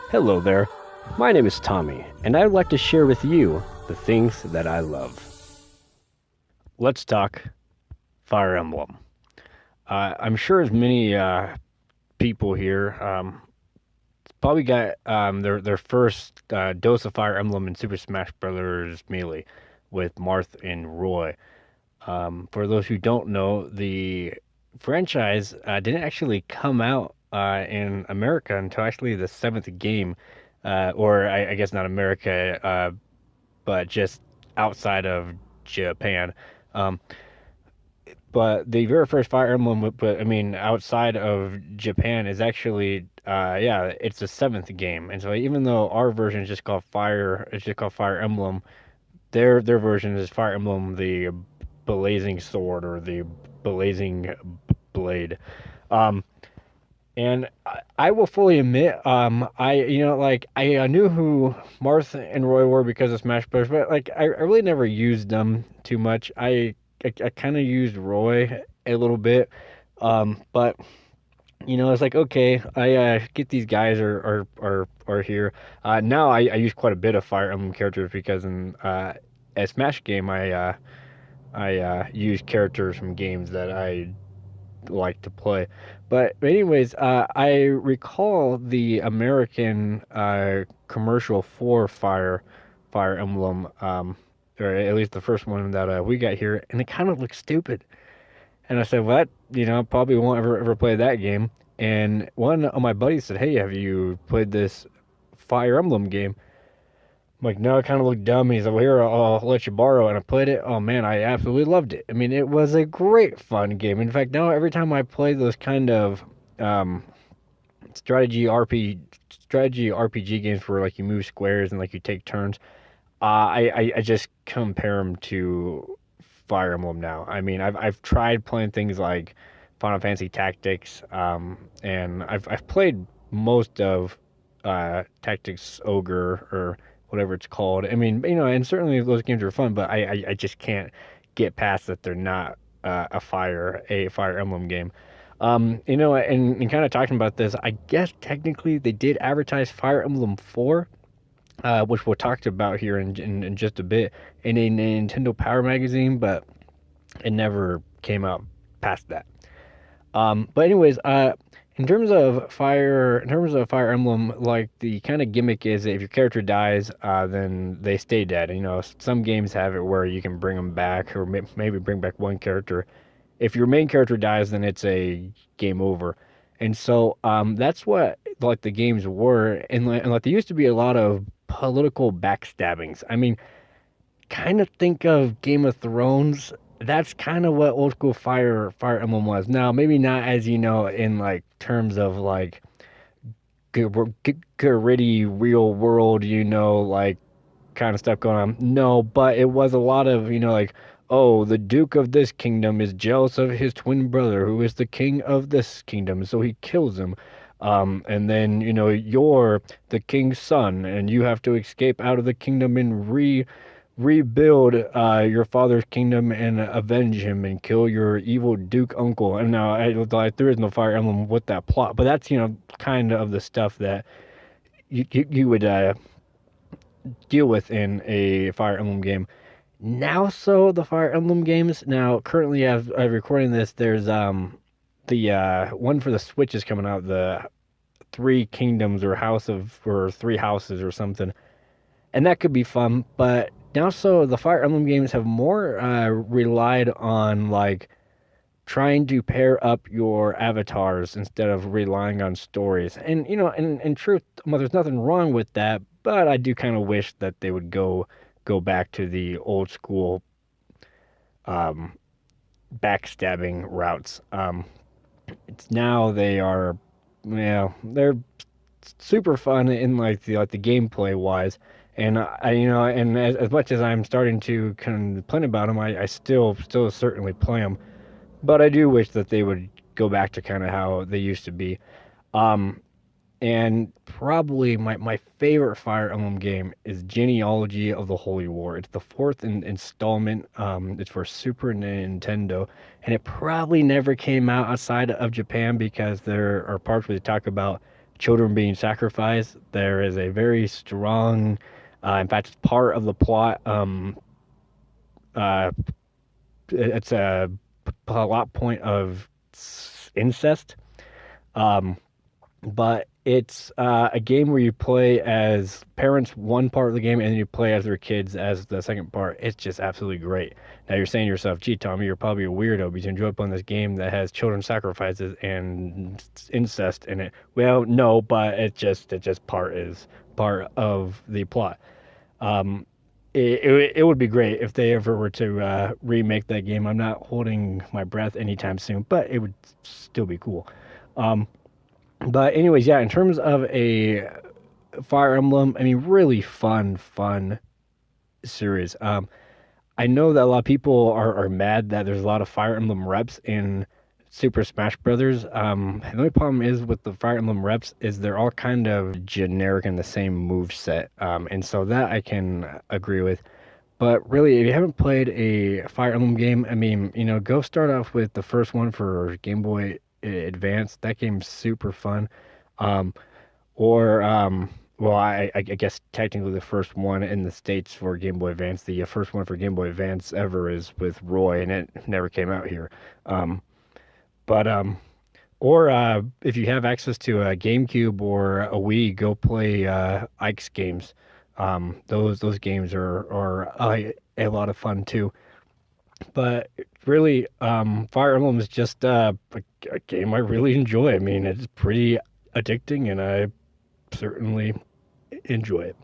Hello there. My name is Tommy, and I'd like to share with you the things that I love. Let's talk Fire Emblem. I'm sure as many people here probably got their first dose of Fire Emblem in Super Smash Bros. Melee with Marth and Roy. For those who don't know, the franchise didn't actually come out in America until actually the seventh game, or I guess not America, but just outside of Japan. Um, but the very first Fire Emblem, but I mean, outside of Japan, is actually, yeah, it's the seventh game. And so even though our version is just called Fire, it's just called Fire Emblem. Their version is Fire Emblem: The Blazing Sword or the Blazing Blade. Um, and I will fully admit, I knew who Martha and Roy were because of Smash Bros. But like I really never used them too much. I kind of used Roy a little bit, but it's like okay, I get these guys are here. Now I use quite a bit of Fire Emblem characters because in a Smash game I use characters from games that I like to play. But anyways, I recall the American commercial for Fire Emblem, or at least the first one that we got here, and it kind of looked stupid. And I said, "Well, probably won't ever play that game." And one of my buddies said, "Hey, have you played this Fire Emblem game?" I'm like, no, it kind of looked dumb. He's like, well, here, I'll let you borrow. And I played it. Oh, man, I absolutely loved it. I mean, it was a great fun game. In fact, now every time I play those kind of um, strategy RPG games where like you move squares and like you take turns, I just compare them to Fire Emblem now. I mean, I've tried playing things like Final Fantasy Tactics, and I've played most of Tactics Ogre or whatever it's called. I mean, and certainly those games are fun, but I just can't get past that they're not a Fire Emblem game. And kind of talking about this, I guess technically they did advertise Fire Emblem 4, which we'll talk about here in just a bit, in a Nintendo Power magazine, but it never came out past that. But anyways, in terms of Fire Emblem, like the kind of gimmick is that if your character dies, then they stay dead. Some games have it where you can bring them back, or maybe bring back one character. If your main character dies, then it's a game over. And so, that's what like the games were, and like there used to be a lot of political backstabbings. I mean, kind of think of Game of Thrones. That's kind of what old school Fire Emblem was. Now, maybe not as in like terms of like gritty real world, like kind of stuff going on. No, but it was a lot of like, oh, the Duke of this kingdom is jealous of his twin brother, who is the king of this kingdom, so he kills him. And then you're the king's son, and you have to escape out of the kingdom and rebuild your father's kingdom and avenge him and kill your evil Duke uncle. And now there is no Fire Emblem with that plot, but that's kind of the stuff that you would deal with in a Fire Emblem game. Now, so the Fire Emblem games now currently, as I'm recording this, there's the one for the Switch is coming out, the Three Kingdoms or Three Houses or something, and that could be fun. But now, so the Fire Emblem games have more relied on like trying to pair up your avatars instead of relying on stories. And in truth, well, there's nothing wrong with that, but I do kind of wish that they would go back to the old school um, backstabbing routes. It's now they are, they're super fun in like the gameplay wise. And and as much as I'm starting to complain about them, I still certainly play them. But I do wish that they would go back to kind of how they used to be. Um, and probably my favorite Fire Emblem game is Genealogy of the Holy War. It's the fourth installment. It's for Super Nintendo, and it probably never came out outside of Japan because there are parts where they talk about children being sacrificed. There is a very strong, in fact, it's part of the plot. Uh, it's a plot point of incest. Um, but it's a game where you play as parents one part of the game and then you play as their kids as the second part. It's just absolutely great. Now you're saying to yourself, gee, Tommy, you're probably a weirdo because you enjoy playing this game that has children sacrifices and incest in it. Well, no, but it just part of the plot. Um, it would be great if they ever were to remake that game. I'm not holding my breath anytime soon, but it would still be cool. Um, but anyways, yeah, in terms of a Fire Emblem, I mean, really fun series. I know that a lot of people are mad that there's a lot of Fire Emblem reps in Super Smash Brothers. The only problem is with the Fire Emblem reps is they're all kind of generic in the same move set. And so that I can agree with. But really, if you haven't played a Fire Emblem game, I mean, go start off with the first one for Game Boy Advance. That game's super fun. Um, or well, I guess technically the first one in the States for Game Boy Advance, the first one for Game Boy Advance ever is with Roy, and it never came out here. Um, but or if you have access to a GameCube or a Wii, go play Ike's games. Those games are a lot of fun too. But really, Fire Emblem is just a game I really enjoy. I mean, it's pretty addicting, and I certainly enjoy it.